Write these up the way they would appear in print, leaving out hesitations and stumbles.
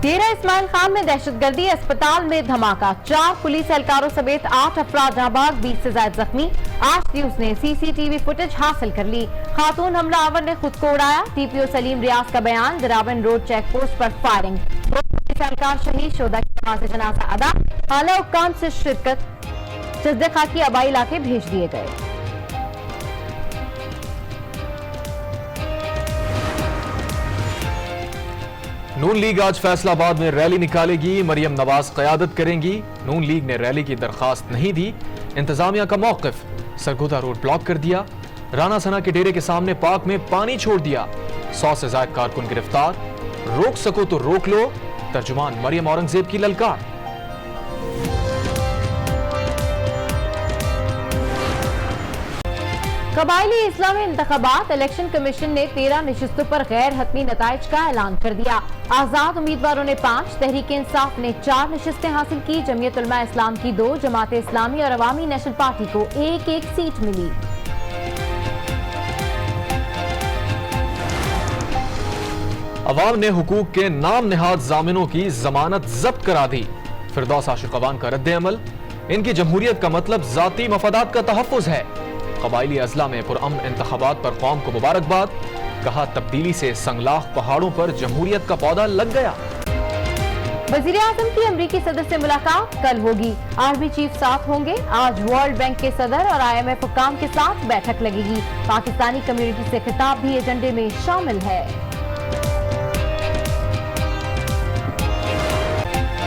डेरा इस्माइल खान में दहशतगर्दी, अस्पताल में धमाका, 4 पुलिस एहलकारों समेत 8 अफराद जाबाग, 20 से ज्यादा जख्मी। आज न्यूज ने सीसीटीवी फुटेज हासिल कर ली। खातून हमलावर ने खुद को उड़ाया, टीपीओ सलीम रियाज का बयान। दरावन रोड चेक पोस्ट पर फायरिंग, 2 पुलिस एहलकार शहीद, शोदा की नमाज़ जनाजा अदा। आला हुक्काम से शिरकत, जज्दे खाकी आबाई इलाके भेज दिए गए। नून लीग आज फैसलाबाद में रैली निकालेगी, मरियम नवाज क़यादत करेंगी। नून लीग ने रैली की दरखास्त नहीं दी, इंतजामिया का मौक़िफ, सरगोदा रोड ब्लॉक कर दिया। राना सना के डेरे के सामने पार्क में पानी छोड़ दिया, 100 से ज्यादा कारकुन गिरफ्तार। रोक सको तो रोक लो, तर्जुमान मरियम औरंगजेब की ललकार। कबायली इस्लामी इंतखाबात, इलेक्शन कमीशन ने 13 नशिस्तों पर गैर हतमी नताइज का ऐलान कर दिया। आजाद उम्मीदवारों ने 5, तहरीक इंसाफ ने 4 नशिस्तें हासिल की। जमीयत उलमा इस्लाम की 2, जमात इस्लामी और अवामी नेशनल पार्टी को 1-1 सीट मिली। अवाम ने हुकूक के नाम निहाद जामिनों की जमानत जब्त करा दी। फिरदौस आशिकवान का रद्द अमल, इनकी जमहूरियत का मतलब जाती मफादात का तहफ़्फ़ुज़ है। कबायली अजला में पुरअमन इंतखाबात पर कौम को मुबारकबाद, कहा तब्दीली से संगलाख पहाड़ों पर जमहूरियत का पौधा लग गया। वज़ीर आज़म की अमरीकी सदर से मुलाकात कल होगी, आर्मी चीफ साथ होंगे। आज वर्ल्ड बैंक के सदर और IMF हुक्काम के साथ बैठक लगेगी। पाकिस्तानी कम्युनिटी से खिताब भी एजेंडे में शामिल है।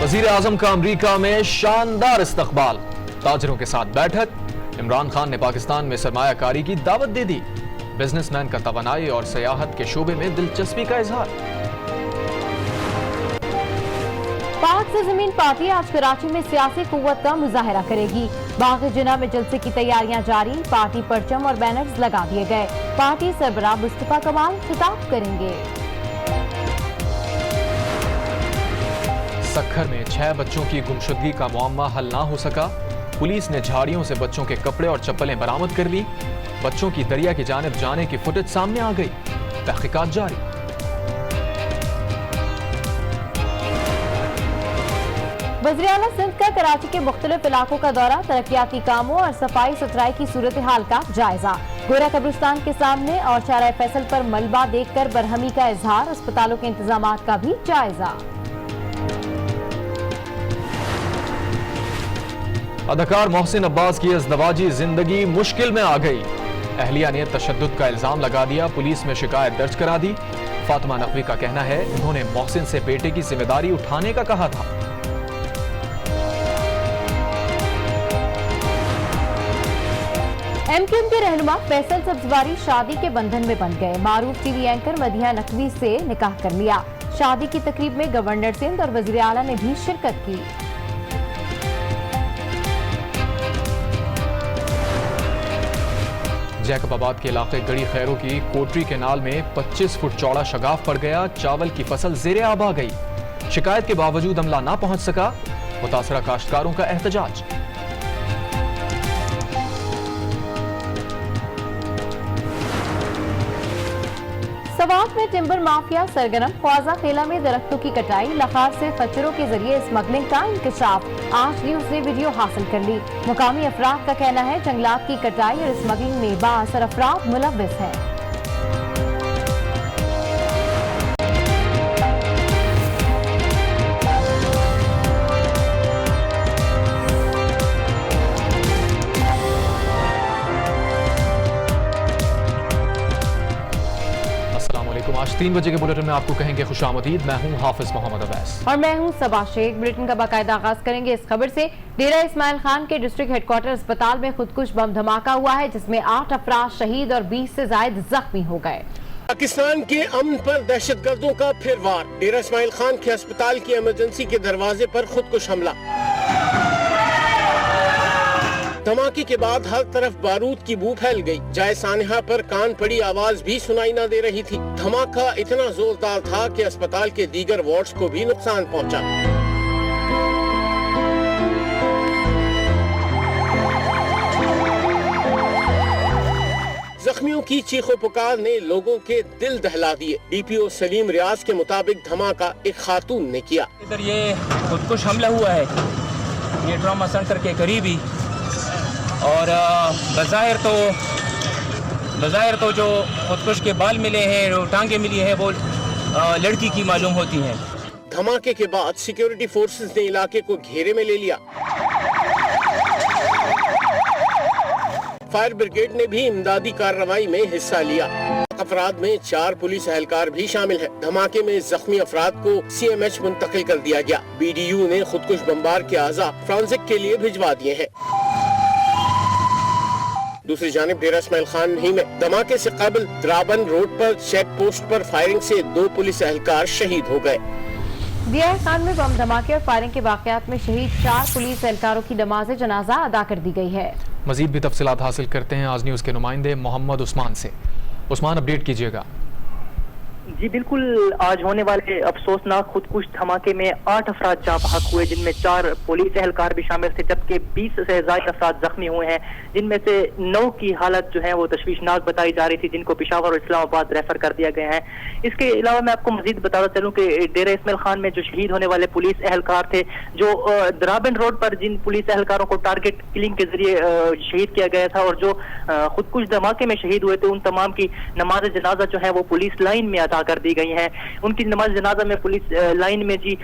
वज़ीर आज़म का अमरीका में शानदार इस्तकबाल, ताजरों के साथ बैठक। इमरान खान ने पाकिस्तान में सरमायाकारी की दावत दे दी। बिजनेसमैन का तवानाई और सियाहत के शोबे में दिलचस्पी का इजहार। पाक से जमीन पार्टी आज कराची में सियासी कुव्वत का मुजाहरा करेगी। बाग जिना में जलसे की तैयारियां जारी, पार्टी परचम और बैनर्स लगा दिए गए। पार्टी सरबराह मुस्तफा कमाल खिताब करेंगे। सक्खर में 6 बच्चों की गुमशुदगी का मुअम्मा हल ना हो सका। पुलिस ने झाड़ियों से बच्चों के कपड़े और चप्पलें बरामद कर ली। बच्चों की दरिया की जानिब जाने की फुटेज सामने आ गई, तहकीकात जारी। वज़ीर आला सिंध का कराची के मुख्तलिफ इलाकों का दौरा, तरक्याती कामों और सफाई सुथराई की सूरत हाल का जायजा। गोरा कब्रिस्तान के सामने और चारा फैसल पर मलबा देखकर बरहमी का इजहार, अस्पतालों के इंतजामात का भी जायजा। अदाकार मोहसिन अब्बास की अज़दवाजी जिंदगी मुश्किल में आ गई। अहलिया ने तशद्दुद का इल्जाम लगा दिया, पुलिस में शिकायत दर्ज करा दी। फातिमा नकवी का कहना है उन्होंने मोहसिन से बेटे की जिम्मेदारी उठाने का कहा था। MQM के रहनुमा फैसल सब्जवारी शादी के बंधन में बन गए। मारूफ टीवी एंकर मदिहा नकवी से निकाह कर लिया। शादी की तकरीब में गवर्नर सिंध और वज़ीर आला ने भी शिरकत की। जैकबाबाद के इलाके गड़ी खैरों की कोटरी केनाल में 25 फुट चौड़ा शगाफ पड़ गया, चावल की फसल ज़ेरे आब आ गई। शिकायत के बावजूद अमला ना पहुंच सका, मुतासरा काश्तकारों का एहतजाज। सवात में टिम्बर माफिया सरगर्म, ख्वाजा खेला में दरख्तों की कटाई, लखार से खच्चरों के जरिए स्मगलिंग का इंकशाफ। आज न्यूज ने वीडियो हासिल कर ली। मुकामी अफराद का कहना है जंगलात की कटाई और स्मगलिंग में बाअसर अफराद मुलव्विस हैं। आज 3 बजे के बुलेटिन में आपको कहेंगे खुशामदीद। मैं हूं हाफिज मोहम्मद अवैस और मैं हूं सबा शेख। बुलेटिन का बाकायदा आगाज करेंगे इस खबर से। डेरा इस्माइल खान के डिस्ट्रिक्ट हेडक्वार्टर अस्पताल में खुदकुश बम धमाका हुआ है, जिसमें 8 अफराद शहीद और 20 से ज्यादा जख्मी हो गए। पाकिस्तान के अमन पर दहशतगर्दों का फिर वार, डेरा इस्माइल खान के अस्पताल की इमरजेंसी के दरवाजे पर खुदकुश हमला। धमाके के बाद हर तरफ बारूद की बू फैल गई। जाए सानहा पर कान पड़ी आवाज भी सुनाई न दे रही थी। धमाका इतना जोरदार था कि अस्पताल के दीगर वार्ड्स को भी नुकसान पहुंचा। जख्मियों की चीखो पुकार ने लोगों के दिल दहला दिए। DPO सलीम रियाज के मुताबिक धमाका एक खातून ने किया। इधर ये खुदकुश हमला हुआ है, ये ट्रॉमा सेंटर के करीब ही, और बज़ाहिर तो जो खुदकुश के बाल मिले हैं, जो टांगे मिली हैं, वो लड़की की मालूम होती हैं। धमाके के बाद सिक्योरिटी फोर्सेस ने इलाके को घेरे में ले लिया। फायर ब्रिगेड ने भी इमदादी कार्रवाई में हिस्सा लिया। अफराद में 4 पुलिस एहलकार भी शामिल हैं। धमाके में जख्मी अफराद को CMH मुंतकिल कर दिया गया। BDU ने खुदकुश बमबार के आज़ा फ्रांसिक के लिए भिजवा दिए हैं। दूसरी जानिब डेरा इस्माइल खान नहीं में धमाके से कबल द्राबन रोड पर चेक पोस्ट पर फायरिंग से 2 पुलिस एहलकार शहीद हो गए। दिया खान में बम धमाके और फायरिंग के वाकयात में शहीद 4 पुलिस एहलकारों की नमाज जनाजा अदा कर दी गई है। मजीद भी तफसीलात हासिल करते हैं आज न्यूज़ के नुमाइंदे मोहम्मद उस्मान से। उस्मान, अपडेट कीजिएगा। जी बिल्कुल, आज होने वाले अफसोसनाक खुदकुश धमाके में 8 अफराद जाँ बहक हुए, जिनमें 4 पुलिस एहलकार भी शामिल थे, जबकि 20 से ज्यादा अफराद जख्मी हुए हैं, जिनमें से 9 की हालत जो है वो तशवीशनाक बताई जा रही थी, जिनको पेशावर और इस्लामाबाद रेफर कर दिया गया है। इसके अलावा मैं आपको मजीद बताता चलूं कि डेरा इस्माइल खान में जो शहीद होने वाले पुलिस एहलकार थे, जो द्राबन रोड पर जिन पुलिस एहलकारों को टारगेट किलिंग के जरिए शहीद किया गया था और जो खुदकुश धमाके में शहीद हुए थे, उन तमाम की नमाज जनाजा जो है वो पुलिस लाइन में अदा कर दी गई है। उनकी नमाज जनाजा में पुलिस लाइन में जी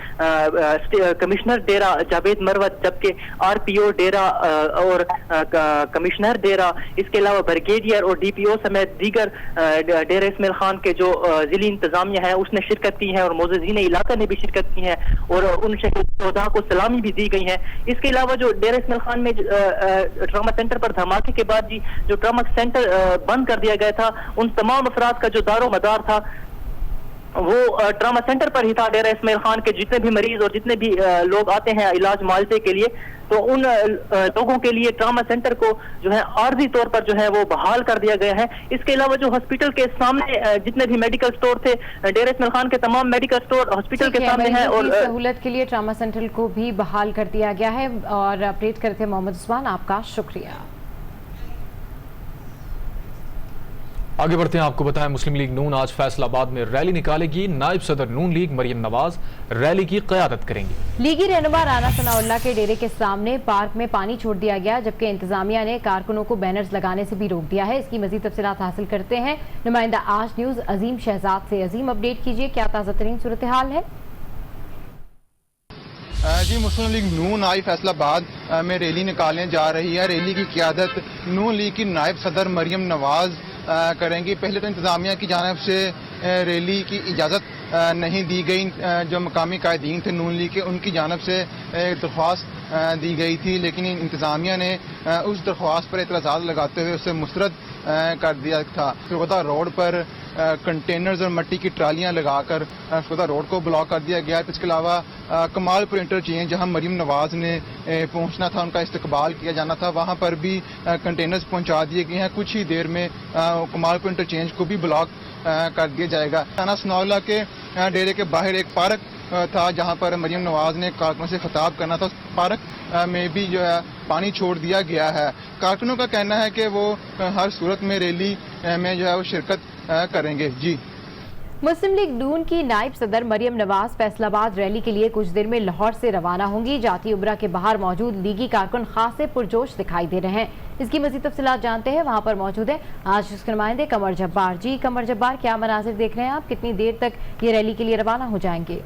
कमिश्नर डेरा जावेद मरवत, जबकि RPO डेरा और कमिश्नर डेरा, इसके अलावा ब्रिगेडियर और DPO समेत दीगर डेरा इस्माइल खान के जो जिली इंतजामिया है उसने शिरकत की है और मोअज़्ज़िज़ीन इलाका ने भी शिरकत की है और उन शहीद शोहदा को सलामी भी दी गई है। इसके अलावा जो डेरा इस्माइल खान में ट्रामा सेंटर पर धमाके के बाद जी जो ट्रामा सेंटर बंद कर दिया गया था, उन तमाम अफराद का जो दारो मदार था वो ट्रामा सेंटर पर ही था। डेरा इस्माइल खान के जितने भी मरीज और जितने भी लोग आते हैं इलाज मुआवजे के लिए, तो उन लोगों के लिए ट्रामा सेंटर को जो है आर्जी तौर पर जो है वो बहाल कर दिया गया है। इसके अलावा जो हॉस्पिटल के सामने जितने भी मेडिकल स्टोर थे, डेरा इस्माइल खान के तमाम मेडिकल स्टोर हॉस्पिटल के सामने हैं और सहूलत के लिए ट्रामा सेंटर को भी बहाल कर दिया गया है। और अपडेट करते मोहम्मद उस्मान, आपका शुक्रिया। आगे बढ़ते हैं, आपको बताएं मुस्लिम लीग नून आज फैसलाबाद में रैली निकालेगी। नायब सदर नून लीग मरियम नवाज रैली की क़यादत करेंगी। लीगी रहनुमा राना सनाउल्लाह के डेरे के सामने पार्क में पानी छोड़ दिया गया, जबकि इंतजामिया ने कारकुनों को बैनर्स लगाने से भी रोक दिया है। इसकी मजीद तफसीलात हासिल करते हैं नुमाइंदा आज न्यूज़ अजीम शहजाद से। अजीम, अपडेट कीजिए, क्या ताज़ा तरीन सूरत हाल है? जी, मुस्लिम लीग नून आज फैसलाबाद में रैली निकालने जा रही है। रैली की क़यादत नून लीग की नायब सदर मरियम नवाज करेंगी। पहले तो इंतजामिया की जानिब से रैली की इजाज़त नहीं दी गई। जो मकामी कायदीन थे नून लीग के, उनकी जानिब से दरख्वास्त दी गई थी, लेकिन इंतजामिया ने उस दरख्वास्त पर एतराज़ात लगाते हुए उसे मुस्तरद कर दिया था। सरगोदा रोड पर कंटेनर्स और मट्टी की ट्रालियां लगाकर सरगोदा रोड को ब्लॉक कर दिया गया। इसके अलावा कमालपुर इंटरचेंज, जहां मरियम नवाज ने पहुंचना था, उनका इस्तकबाल किया जाना था, वहां पर भी कंटेनर्स पहुंचा दिए गए हैं। कुछ ही देर में कमालपुर इंटरचेंज को भी ब्लॉक कर दिया जाएगा। राना सनाउल्लाह के डेरे के बाहर एक पार्क था, जहां पर मरियम नवाज ने कारकुनों से खिताब करना था। उस पार्क में भी जो है पानी छोड़ दिया गया है। कारकुनों का कहना है कि वो हर सूरत में रैली में जो है वो शिरकत करेंगे। जी, मुस्लिम लीग नून की नायब सदर मरियम नवाज फैसलाबाद रैली के लिए कुछ देर में लाहौर से रवाना होंगी। जाती उमरा के बाहर मौजूद लीगी कारकुन खासे पुरजोश दिखाई दे रहे हैं। इसकी मजीद तफसीलात जानते हैं, वहां पर मौजूद है आज उसके नुमाइंदे कमर जब्बार। जी कमर जब्बार, क्या मनाजिर देख रहे हैं आप? कितनी देर तक ये रैली के लिए रवाना हो जाएंगे?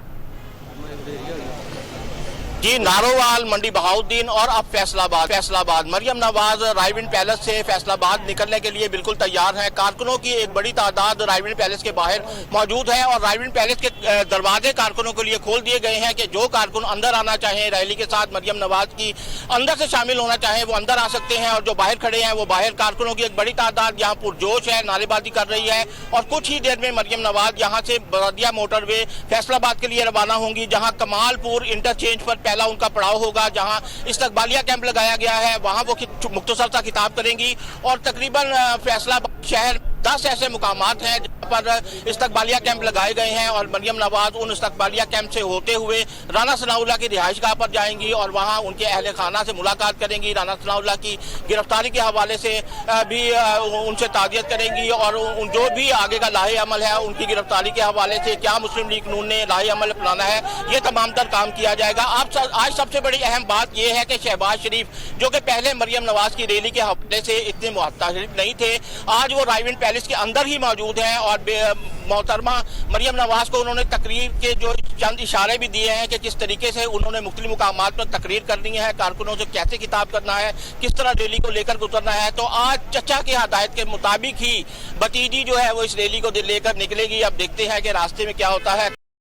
जी, नारोवाल, मंडी बहाउद्दीन और अब फैसलाबाद मरियम नवाज रायविंड पैलेस से फैसलाबाद निकलने के लिए बिल्कुल तैयार है। कारकुनों की एक बड़ी तादाद रायविंड पैलेस के बाहर मौजूद है और रायविंड पैलेस के दरवाजे कारकुनों के लिए खोल दिए गए हैं कि जो कारकुन अंदर आना चाहें रैली के साथ मरियम नवाज की अंदर से शामिल होना चाहें वो अंदर आ सकते हैं। और जो बाहर खड़े हैं वो बाहर कारकुनों की एक बड़ी तादाद यहाँ पुरजोश है, नारेबाजी कर रही है। और कुछ ही देर में मरियम नवाज यहाँ से बरदिया मोटरवे फैसलाबाद के लिए रवाना होंगी, जहाँ कमालपुर इंटरचेंज पर पहला उनका पड़ाव होगा, जहां इस्तकबालिया कैंप लगाया गया है। वहां वो मुख्तसर सा खिताब करेंगी और तकरीबन फैसलाबाद शहर 10 ऐसे मुकामात हैं जहाँ पर इस्तकबालिया कैंप लगाए गए हैं और मरियम नवाज उन इस्तकबालिया कैंप से होते हुए राना सनाउल्लाह की रिहाइशगाह पर जाएंगी और वहाँ उनके अहले खाना से मुलाकात करेंगी। राना सनाउल्लाह की गिरफ्तारी के हवाले से भी उनसे ताज़ियत करेंगी और जो भी आगे का लाहे अमल है उनकी गिरफ्तारी के हवाले से क्या मुस्लिम लीग नून ने लाहे अमल अपनाना है, ये तमाम तर काम किया जाएगा। आज सबसे बड़ी अहम बात यह है कि शहबाज शरीफ जो कि पहले मरियम नवाज की रैली के हवाले से इतने मुतहरिक नहीं थे, आज वो रायविंड पैलेस के अंदर ही मौजूद हैं और मोहतरमा मरियम नवाज को उन्होंने तकरीर के जो चंद इशारे भी दिए हैं कि किस तरीके से उन्होंने मुख्तलिफ मुकामात पर तकरीर करनी है, कारकुनों से कैसे खिताब करना है, किस तरह रैली को लेकर गुजरना है। तो आज चचा की हदायत के मुताबिक ही भतीजी जो है वो इस रैली को लेकर निकलेगी। अब देखते हैं कि रास्ते में क्या होता है।